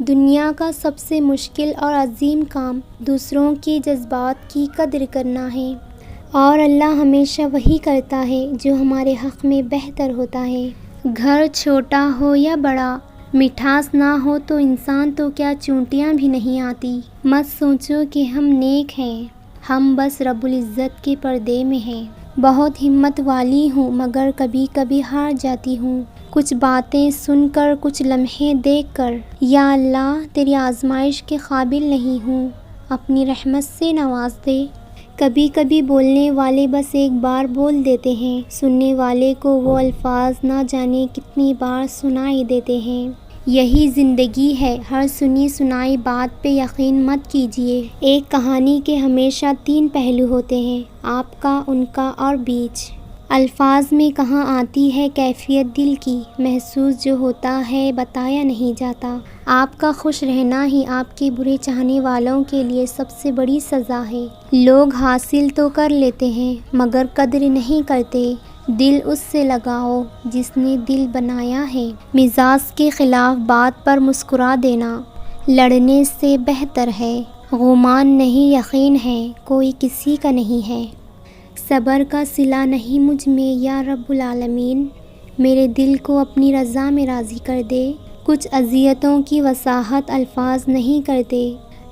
دنیا کا سب سے مشکل اور عظیم کام دوسروں کے جذبات کی قدر کرنا ہے، اور اللہ ہمیشہ وہی کرتا ہے جو ہمارے حق میں بہتر ہوتا ہے۔ گھر چھوٹا ہو یا بڑا، مٹھاس نہ ہو تو انسان تو کیا چونٹیاں بھی نہیں آتی۔ مت سوچو کہ ہم نیک ہیں، ہم بس رب العزت کے پردے میں ہیں۔ بہت ہمت والی ہوں مگر کبھی کبھی ہار جاتی ہوں، کچھ باتیں سن کر، کچھ لمحے دیکھ کر۔ یا اللہ، تیری آزمائش کے قابل نہیں ہوں، اپنی رحمت سے نواز دے۔ کبھی کبھی بولنے والے بس ایک بار بول دیتے ہیں، سننے والے کو وہ الفاظ نہ جانے کتنی بار سنائی دیتے ہیں۔ یہی زندگی ہے، ہر سنی سنائی بات پہ یقین مت کیجیے۔ ایک کہانی کے ہمیشہ 3 پہلو ہوتے ہیں، آپ کا، ان کا اور بیچ۔ الفاظ میں کہاں آتی ہے کیفیت دل کی، محسوس جو ہوتا ہے بتایا نہیں جاتا۔ آپ کا خوش رہنا ہی آپ کے برے چاہنے والوں کے لیے سب سے بڑی سزا ہے۔ لوگ حاصل تو کر لیتے ہیں مگر قدر نہیں کرتے۔ دل اس سے لگاؤ جس نے دل بنایا ہے۔ مزاج کے خلاف بات پر مسکرا دینا لڑنے سے بہتر ہے۔ گمان نہیں یقین ہے، کوئی کسی کا نہیں ہے۔ صبر کا صلہ نہیں مجھ میں یا رب العالمین، میرے دل کو اپنی رضا میں راضی کر دے۔ کچھ اذیتوں کی وضاحت الفاظ نہیں کرتے۔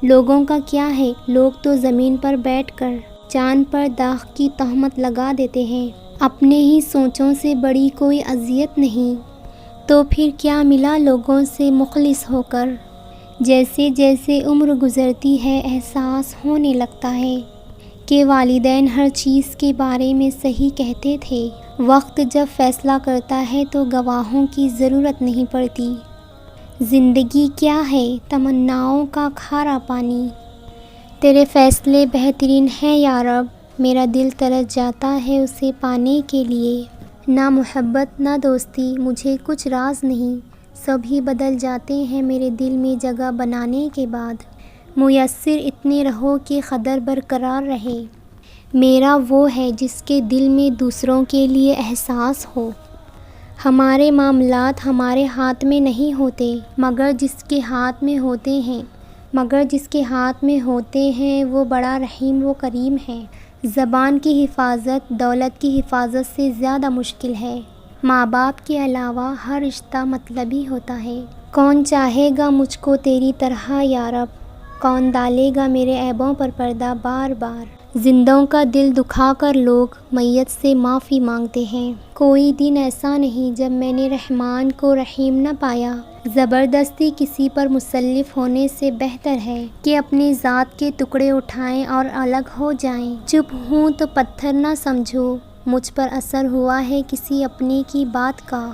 لوگوں کا کیا ہے، لوگ تو زمین پر بیٹھ کر چاند پر داغ کی تہمت لگا دیتے ہیں۔ اپنے ہی سوچوں سے بڑی کوئی اذیت نہیں، تو پھر کیا ملا لوگوں سے مخلص ہو کر۔ جیسے جیسے عمر گزرتی ہے احساس ہونے لگتا ہے کہ والدین ہر چیز کے بارے میں صحیح کہتے تھے۔ وقت جب فیصلہ کرتا ہے تو گواہوں کی ضرورت نہیں پڑتی۔ زندگی کیا ہے، تمناؤں کا کھارا پانی۔ تیرے فیصلے بہترین ہیں یا رب، میرا دل ترس جاتا ہے اسے پانے کے لیے۔ نہ محبت نہ دوستی، مجھے کچھ راز نہیں، سب ہی بدل جاتے ہیں میرے دل میں جگہ بنانے کے بعد۔ میسر اتنے رہو کہ قدر برقرار رہے، میرا وہ ہے جس کے دل میں دوسروں کے لیے احساس ہو۔ ہمارے معاملات ہمارے ہاتھ میں نہیں ہوتے مگر جس کے ہاتھ میں ہوتے ہیں وہ بڑا رحیم و کریم ہے۔ زبان کی حفاظت دولت کی حفاظت سے زیادہ مشکل ہے۔ ماں باپ کے علاوہ ہر رشتہ مطلبی ہوتا ہے۔ کون چاہے گا مجھ کو تیری طرح یا رب، کون ڈالے گا میرے عیبوں پر پردہ بار بار۔ زندوں کا دل دکھا کر لوگ میت سے معافی مانگتے ہیں۔ کوئی دن ایسا نہیں جب میں نے رحمان کو رحیم نہ پایا۔ زبردستی کسی پر مسلط ہونے سے بہتر ہے کہ اپنی ذات کے ٹکڑے اٹھائیں اور الگ ہو جائیں۔ چپ ہوں تو پتھر نہ سمجھو، مجھ پر اثر ہوا ہے کسی اپنے کی بات کا۔